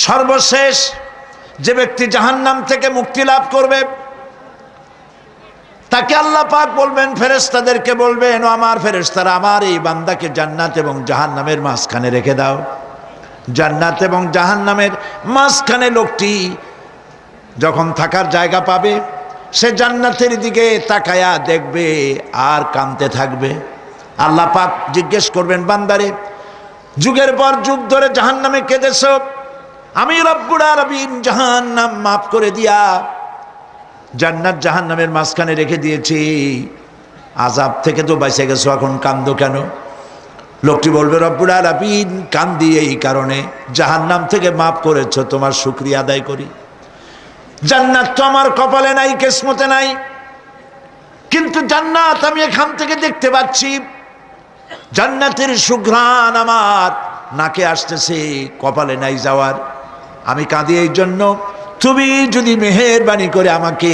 সর্বশেষ যে ব্যক্তি জাহান্নাম থেকে মুক্তি লাভ করবে তাকে আল্লাহ পাক বলবেন, ফেরেশতাদেরকে বলবেন, ও আমার ফেরেশতারা, আমার এই বান্দাকে জান্নাত এবং জাহান্নামের মাঝখানে রেখে দাও। জান্নাত এবং জাহান্নামের মাঝখানে লোকটি যখন থাকার জায়গা পাবে, সে জান্নাতের দিকে তাকায়া দেখবে আর কাঁদতে থাকবে। আল্লাহ পাক জিজ্ঞেস করবেন, বান্দারে, যুগের পর যুগ ধরে জাহান্নামে কেঁদেছ, আমি রব্বুল আলামিন জাহান্নাম মাফ করে দিয়া জান্নাত জাহান্নামের মাঝখানে রেখে দিয়েছি, আযাব থেকে তো বেঁচে গেছো, এখন কান্দো কেন? লোকটি বলবে, রব্বুল আলামিন কান্দি এই কারণে, জাহান্নাম থেকে মাফ করেছো, তোমার শুকরিয়া আদায় করি। জান্নাত তো আমার কপালে নাই, কিসমতে নাই, কিন্তু জান্নাত আমি এখান থেকে দেখতে পাচ্ছি, জান্নাতের সুঘ্রাণ আমার নাকে আসতেছে, কপালে নাই যাওয়ার। আমি কাঁদি এই জন্য, তুমি যদি মেহেরবানি করে আমাকে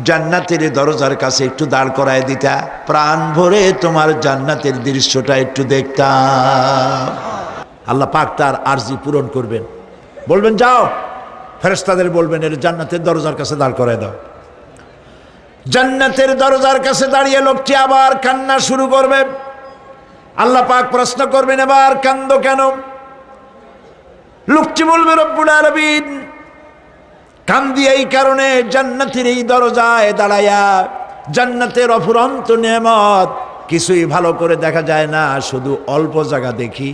জান্নাতের দরজার কাছে একটু দাঁড় করায় দিতা, প্রাণ ভরে তোমার জান্নাতের দৃশ্যটা একটু দেখতাম। আল্লাহ পাক তার আরজি পূরণ করবেন, বলবেন, যাও, ফেরেশতাদের বলবেন, এর জান্নাতের দরজার কাছে দাঁড় করায় দাও। জান্নাতের দরজার কাছে দাঁড়িয়ে লোকটি আবার কান্না শুরু করবে। আল্লাহ পাক প্রশ্ন করবেন, এবার কান্দো কেন? লোকটি বলবে, রব্বুল আলামিন কান্দি এই কারণে, জান্নাতের এই দরজায় দাঁড়ায়া জান্নাতের অফুরন্ত নেয়ামত কিছুই ভালো করে দেখা যায় না, শুধু অল্প জায়গা দেখি।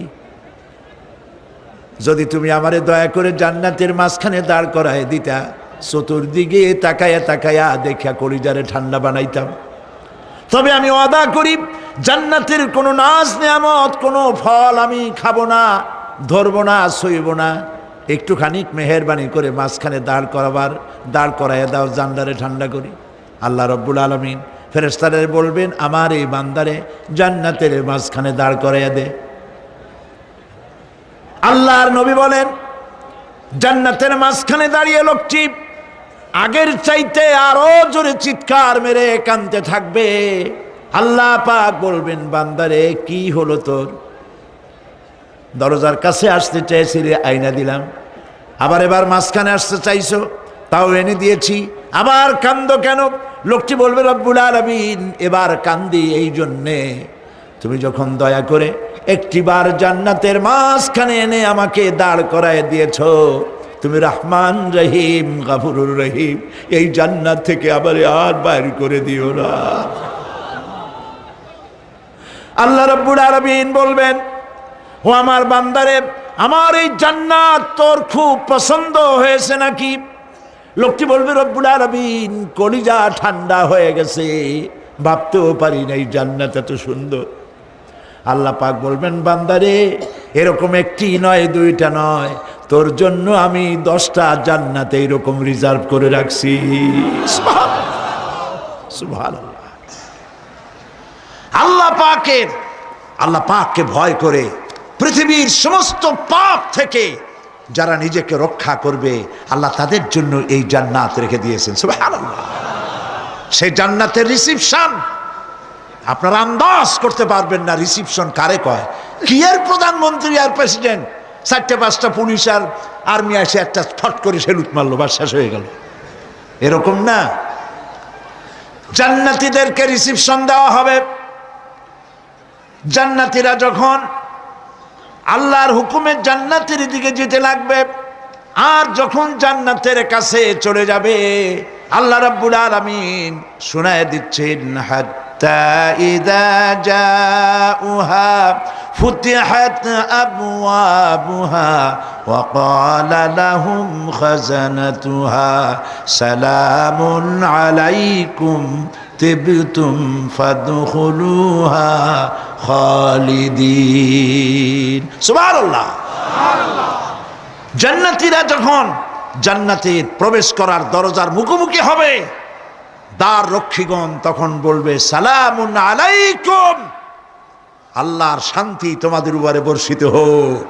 যদি তুমি আমারে দয়া করে জান্নাতের মাঝখানে দাঁড় করায় দিতা, চতুর্দিকে তাকায়া তাকায়া দেখা কলিজারে ঠান্ডা বানাইতাম। তবে আমি ওয়াদা করি, জান্নাতের কোনো নাজ নেয়ামত, কোনো ফল আমি খাবো না, ধরবো না, সইব না। একটুখানি মেহেরবানি করে মাঝখানে দাঁড় করাইয়া দাও, জান্নারে ঠান্ডা করি। আল্লাহ রব্বুল আলামিন ফেরেশতাদের বলবেন, আমার এই বান্দারে জান্নাতের মাঝখানে দাঁড় করাইয়া দে। আল্লাহর নবী বলেন, জান্নাতের মাঝখানে দাঁড়িয়ে লোকটি আগের চাইতে আরো জোরে চিৎকার মেরে কাঁদতে থাকবে। আল্লাহ পাক বলবেন, বান্দারে কি হলো তোর? দরজার কাছে আসতে চাইছিলে, আইনা দিলাম। এবার মাঝখানে আসতে চাইছো, তাও এনে দিয়েছি, আবার কান্দো কেন? লোকটি বলবে, রব্বুল আলামিন এবার কান্দি এই জন্যে, তুমি যখন দয়া করে একটিবার জান্নাতের মাঝখানে এনে আমাকে দাঁড় করায় দিয়েছ, তুমি রহমান রহিম গফুরুর রহিম, এই জান্নাত থেকে আবার আর বাইর করে দিও না। আল্লাহ রাব্বুল আলামিন বলবেন, ও আমার বান্দারে, আমার এই জান্নাত তোর খুব পছন্দ হয়েছে নাকি? লোকটি বলবে, রব্বুল আলামিন কলিজা ঠান্ডা হয়ে গেছে, ভাবতেও পারি না এই জান্নাত এত সুন্দর। আল্লাহ পাক বলবেন, বান্দারে, এরকম একটি নয়, দুইটা নয়, তোর জন্য আমি 10টা জান্নাত এইরকম রিজার্ভ করে রাখছি। সুবহানাল্লাহ। আল্লাহ পাককে ভয় করে পৃথিবীর সমস্ত পাপ থেকে যারা নিজেকে রক্ষা করবে, আল্লাহ তাদের জন্য এই জান্নাত রেখে দিয়েছেন। সুবহানাল্লাহ। সেই জান্নাতের রিসিপশন আপনারা আন্দাজ করতে পারবেন না, রিসিপশন কারে কয়। কি এর প্রধানমন্ত্রী আর প্রেসিডেন্ট, 4-5টা পুলিশ আর আর্মি এসে একটা ফট করে সেলুট মারলো, বা শেষ হয়ে গেল, এরকম না। জান্নাতীদেরকে রিসিপশন দেওয়া হবে। জান্নাতীরা যখন আল্লাহর হুকুমে জান্নাতের দিকে যেতে লাগবে, আর যখন জান্নাতের কাছে চলে যাবে, আল্লাহ রাব্বুল আলামিন শোনায় দিচ্ছেন, হাত্তা ইযা জাউহা ফুতিহাত আবওয়াবুহা ওয়া ক্বালা লাহুম খাজানাতুহা সালামুন আলাইকুম তিবতুম ফাদখুলুহা খালিদিন। সুবহানাল্লাহ। জান্নাতীরা যখন জান্নাতে প্রবেশ করার দরজার মুখোমুখি হবে, দ্বার রক্ষীগণ তখন বলবে, সালামুন আলাইকুম, আল্লাহর শান্তি তোমাদের উপরে বর্ষিত হোক।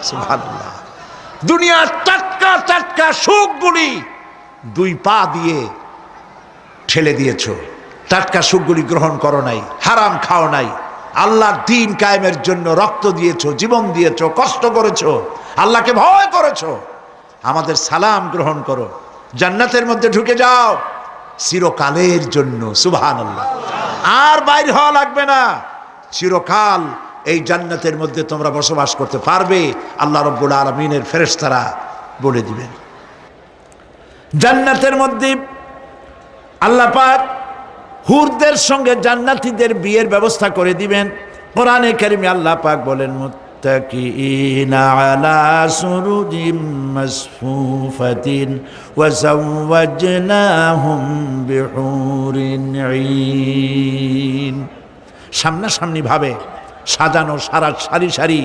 সুবহানাল্লাহ। দুনিয়ার টাটকা টাটকা সুখগুলি 2 পা দিয়ে ঠেলে দিয়েছো, টাটকা সুখগুলি গ্রহণ করো নাই, হারাম খাও নাই, আল্লাহর দ্বীন কায়েমের জন্য রক্ত দিয়েছো, জীবন দিয়েছো, কষ্ট করেছো, আল্লাহকে ভয় করেছো, আমাদের সালাম গ্রহণ করো, জান্নাতের মধ্যে ঢুকে যাও চিরকালের জন্য। সুবহানাল্লাহ। আর বাইর হওয়া লাগবে না, চিরকাল এই জান্নাতের মধ্যে তোমরা বসবাস করতে পারবে, আল্লাহ রাব্বুল আলামিনের ফেরেশতারা বলে দিবেন। জান্নাতের মধ্যে আল্লাহ পাক হুরদের সঙ্গে জান্নাতীদের বিয়ের ব্যবস্থা করে দিবেন। কোরআনে কারিমে আল্লাহ পাক বলেন, মুত্তাকিইনা আলা সুরুজিম মাসফুফাতিন ওয়া যাওয়াজনাহুম বিহুরিন ঈন। সামনাসামনি ভাবে সাজানো সারি সারি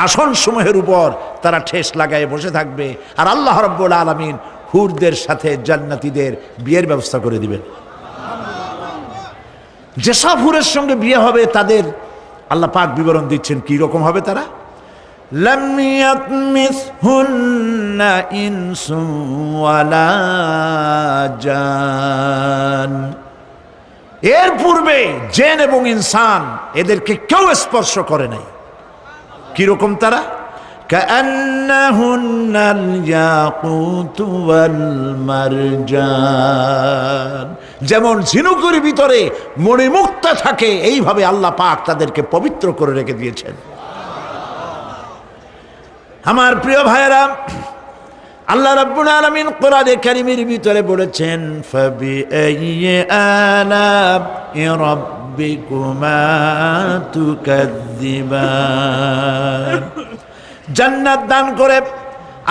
আসন সমূহের উপর তারা ঠেস লাগায় বসে থাকবে, আর আল্লাহ রাব্বুল আলামিন হুরদের সাথে জান্নাতীদের বিয়ের ব্যবস্থা করে দিবেন। যেসব হুরের সঙ্গে বিয়ে হবে তাদের আল্লাহ পাক বিবরণ দিচ্ছেন কি রকম হবে তারা। লাম ইয়াতমিসহুন্না ইনসুন ওয়ালা জান। এর পূর্বে জিন এবং ইনসান এদেরকে কেউ স্পর্শ করে নাই। কি রকম তারা? কাআন্নাহুন্নাল ইয়াকুতু ওয়াল মারজান। যেমন ঝিনুকের ভিতরে মণিমুক্তা থাকে, এইভাবে আল্লাহ পাক তাদেরকে পবিত্র করে রেখে দিয়েছেন। আমার প্রিয় ভাইয়েরা, আল্লাহ রাব্বুল আলামিন কোরআনে কারীমের ভিতরে বলেছেন, ফাবিআইয়ি আলা'i রাব্বিকুমা তুকাযযিবান। জান্নাত দান করে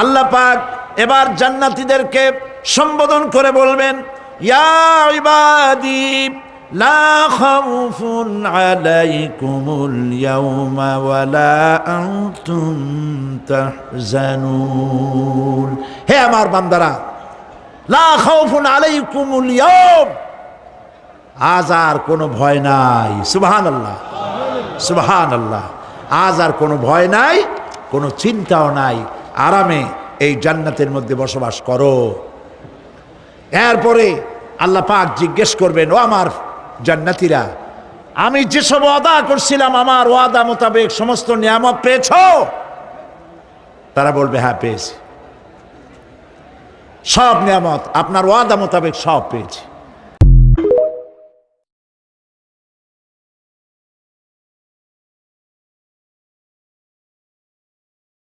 আল্লাহ পাক এবার জান্নাতীদেরকে সম্বোধন করে বলবেন, ইয়া ইবাদি লা খাউফুন আলাইকুমুল ইয়াওমা ওয়ালা আনতুম তাহজানুন। হে আমার বান্দারা, লা খাউফুন আলাইকুমুল ইয়াওম, আজ আর কোনো ভয় নাই। সুবহানাল্লাহ, সুবহানাল্লাহ। আজ আর কোনো ভয় নাই, কোনো চিন্তাও নাই, আরামে এই জান্নাতের মধ্যে বসবাস করো। এরপরে আল্লাহ পাক জিজ্ঞেস করবেন, ও আমার জান্নাতীরা, আমি যেসব ওয়াদা করছিলাম আমার ওয়াদা মোতাবেক সমস্ত নিয়ামত পেয়েছো? তারা বলবে, হ্যাঁ পেয়েছি, সব নিয়ামত আপনার ওয়াদা মোতাবেক সব পেয়েছি।